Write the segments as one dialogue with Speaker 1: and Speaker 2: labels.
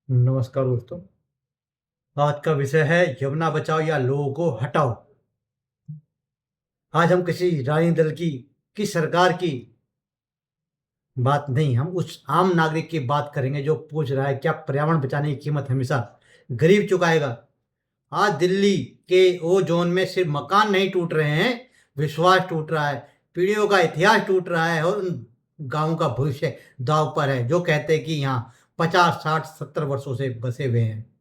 Speaker 1: नमस्कार दोस्तों। आज का विषय है यमुना बचाओ या लोगों को हटाओ। आज हम किसी राजनीतिक दल की सरकार की बात नहीं, हम उस आम नागरिक की बात करेंगे जो पूछ रहा है क्या पर्यावरण बचाने की कीमत हमेशा गरीब चुकाएगा। आज दिल्ली के ओ जोन में सिर्फ मकान नहीं टूट रहे हैं, विश्वास टूट रहा है, पीढ़ियों का इतिहास टूट रहा है और उन गांवों का भविष्य दांव पर है जो कहते हैं कि यहाँ 50 60 70 वर्षों से बसे हुए हैं।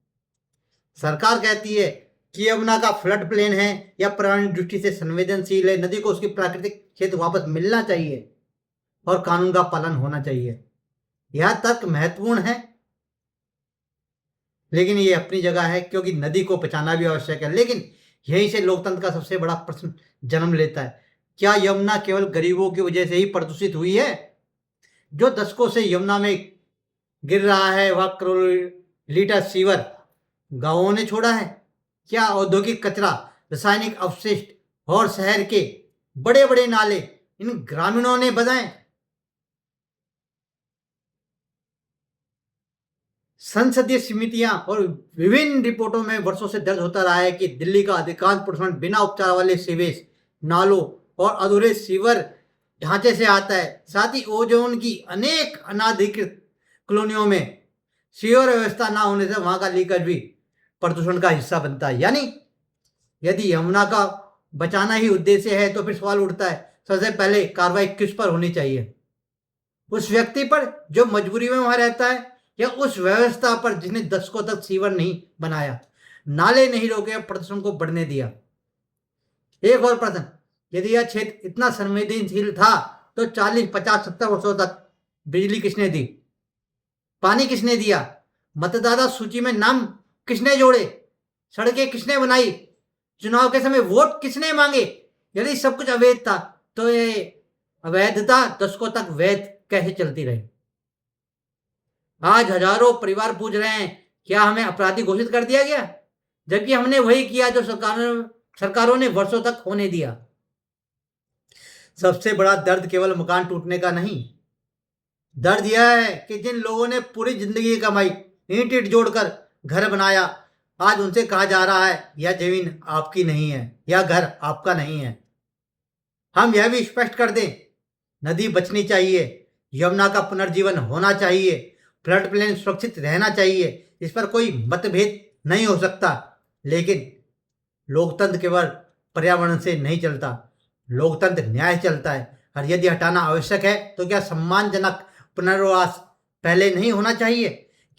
Speaker 1: सरकार कहती है कि यमुना का फ्लड प्लेन है या पर्यावरण दृष्टि से संवेदनशील है, नदी को उसकी प्राकृतिक क्षेत्र वापस मिलना चाहिए और कानून का पालन होना चाहिए। यह तर्क महत्वपूर्ण है, लेकिन ये अपनी जगह है क्योंकि नदी को बचाना भी आवश्यक है। लेकिन यहीं से लोकतंत्र का सबसे बड़ा प्रश्न जन्म लेता है, क्या यमुना केवल गरीबों की वजह से ही प्रदूषित हुई है? जो दशकों से यमुना में गिर रहा है वह करोड़ों लीटर सीवर गांवों ने छोड़ा है? क्या औद्योगिक कचरा, रासायनिक अपशिष्ट और शहर के बड़े बड़े नाले इन ग्रामीणों ने बनाए? संसदीय समितियां और विभिन्न रिपोर्टों में वर्षों से दर्ज होता रहा है कि दिल्ली का अधिकांश प्रदूषण बिना उपचार वाले सीवेज नालों और अधूरे सीवर ढांचे से आता है। साथ ही ओजोन की अनेक अनाधिकृत कॉलोनियों में सीवर व्यवस्था ना होने से वहां का लीकेज भी प्रदूषण का हिस्सा बनता है। यानी यदि यमुना का बचाना ही उद्देश्य है तो फिर सवाल उठता है, सबसे पहले कार्रवाई किस पर होनी चाहिए? उस व्यक्ति पर जो मजबूरी में वहां रहता है, या उस व्यवस्था पर जिसने दशकों तक सीवर नहीं बनाया, नाले नहीं रोके और प्रदूषण को बढ़ने दिया? एक और प्रश्न, यदि यह क्षेत्र इतना संवेदनशील था तो 40 50 70 वर्षों तक बिजली किसने दी, पानी किसने दिया, मतदाता सूची में नाम किसने जोड़े, सड़कें किसने बनाई, चुनाव के समय वोट किसने मांगे? यदि सब कुछ अवैध था तो ये अवैधता दशकों तक वैध कैसे चलती रही? आज हजारों परिवार पूछ रहे हैं, क्या हमें अपराधी घोषित कर दिया गया, जबकि हमने वही किया जो सरकारों ने वर्षों तक होने दिया। सबसे बड़ा दर्द केवल मकान टूटने का नहीं, दर्द यह है कि जिन लोगों ने पूरी जिंदगी कमाई, ईंट ईंट जोड़कर घर बनाया, आज उनसे कहा जा रहा है यह जमीन आपकी नहीं है, यह घर आपका नहीं है। हम यह भी स्पष्ट कर दें, नदी बचनी चाहिए, यमुना का पुनर्जीवन होना चाहिए, फ्लड प्लेन सुरक्षित रहना चाहिए, इस पर कोई मतभेद नहीं हो सकता। लेकिन लोकतंत्र केवल पर्यावरण से नहीं चलता, लोकतंत्र न्याय से चलता है। और यदि हटाना आवश्यक है तो क्या सम्मानजनक पुनर्वास पहले नहीं होना चाहिए?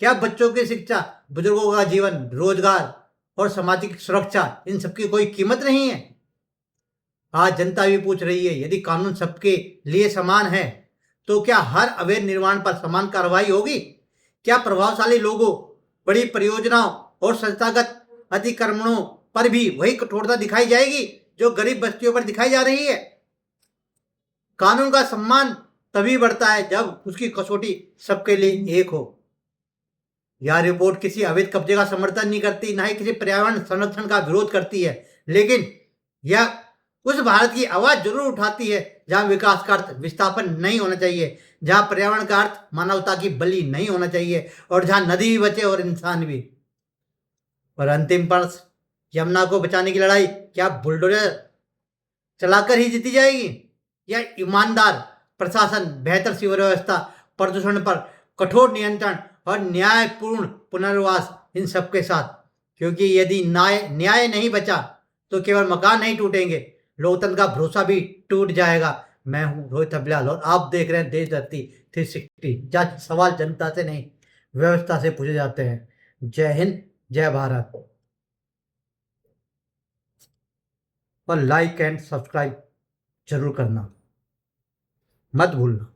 Speaker 1: क्या बच्चों की शिक्षा, बुजुर्गों का जीवन, रोजगार और सामाजिक सुरक्षा, इन सबकी कोई कीमत नहीं है? आज जनता भी पूछ रही है, यदि कानून सबके लिए समान है तो क्या हर अवैध निर्माण पर समान कार्रवाई होगी? क्या प्रभावशाली लोगों, बड़ी परियोजनाओं और संस्थागत अतिक्रमणों पर भी वही कठोरता दिखाई जाएगी जो गरीब बस्तियों पर दिखाई जा रही है? कानून का सम्मान तभी बढ़ता है जब उसकी कसौटी सबके लिए एक हो। यह रिपोर्ट किसी अवैध कब्जे का समर्थन नहीं करती, ना ही किसी पर्यावरण संरक्षण का विरोध करती है, लेकिन यह उस भारत की आवाज जरूर उठाती है जहां विकास का अर्थ विस्थापन नहीं होना चाहिए, जहां पर्यावरण का अर्थ मानवता की बलि नहीं होना चाहिए, और जहां नदी भी बचे और इंसान भी। और अंतिम प्रश्न, यमुना को बचाने की लड़ाई क्या बुलडोजर चलाकर ही जीती जाएगी, या ईमानदार प्रशासन, बेहतर सीवर व्यवस्था, प्रदूषण पर कठोर नियंत्रण और न्यायपूर्ण पुनर्वास, इन सब के साथ? क्योंकि यदि न्याय न्याय नहीं बचा तो केवल मकान नहीं टूटेंगे, लोकतंत्र का भरोसा भी टूट जाएगा। मैं हूं रोहित अबलाल और आप देख रहे हैं देश धरती 360, जहाँ सवाल जनता से नहीं व्यवस्था से पूछे जाते हैं। जय हिंद, जय भारत। और लाइक एंड सब्सक्राइब जरूर करना मत भूलना।